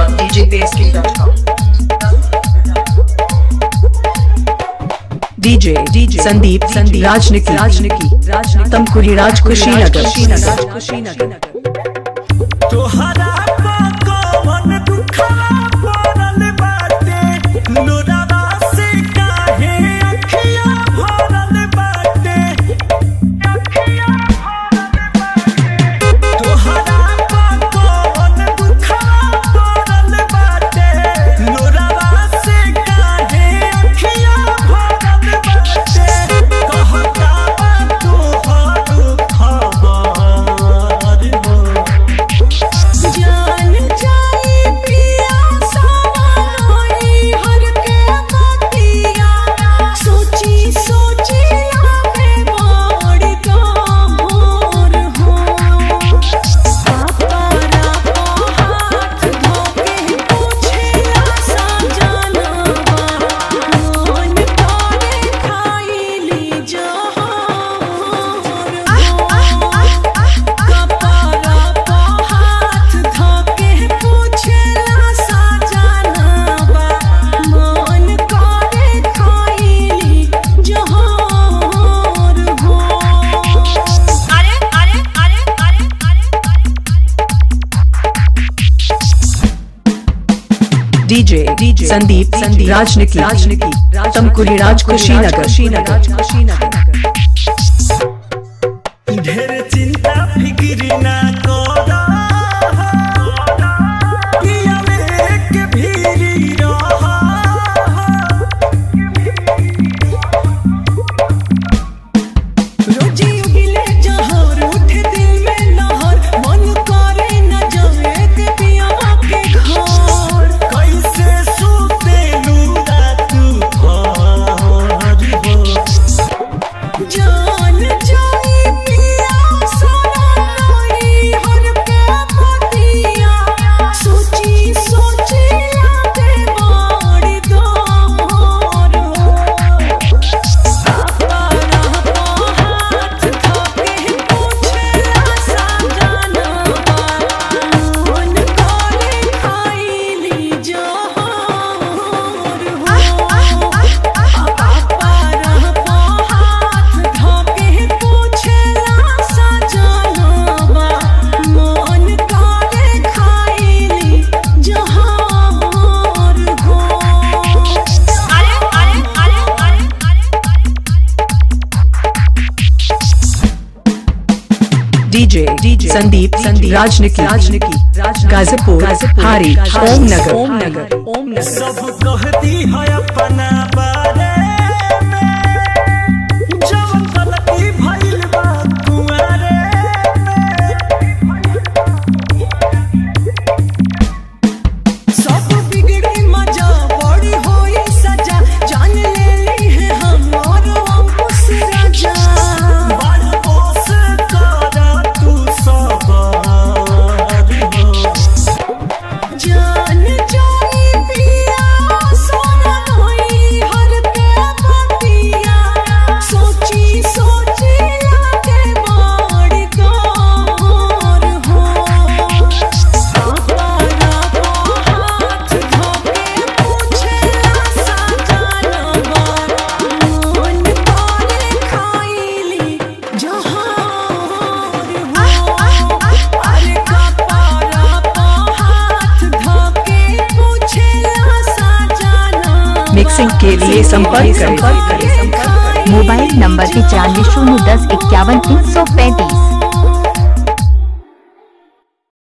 www.djbasking.com DJ Sandeep राजनिकी तमकुरी राज Kushinagar DJ Sandeep राजनिकी तमकुरी राज कुशीनगर ढेर चिंता फिक्र ना करो पिया में के भीरी रहो रोजी उगिले जहर उठे दिल में लहर मन करे न जाए के पिया के घर कैसे सूते लूटा तू भर हो जान जाई पिया सोना नई हर के पतिया सोची सोची लागे बड़ी दोर हो हाथ धोके पूछे आसा जानवा मन करे खाईली जोहर हो DJ संदीप राजनिकी गाजीपुर हारी ओम नगर सब कहती है अपना बारे में जब गलती भइल बा कुंवारे सब बिगड़ी मजा बड़ी होई सजा जान ले ली है हम और अंकुश राजा बड़ पोस कर तू सबर हो जान जाई पिया सोना नई हर के पतिया सोची सोची लागे बड़ी दोर हो हाथ धोके पूछे आसा जानवा मन करे खाईली जोहर हो अरे कपारा हाथ धोके पूछे आसा जानवा मिक्सिंग के लिए संपर्क करें मोबाइल नंबर 95 010 51 335।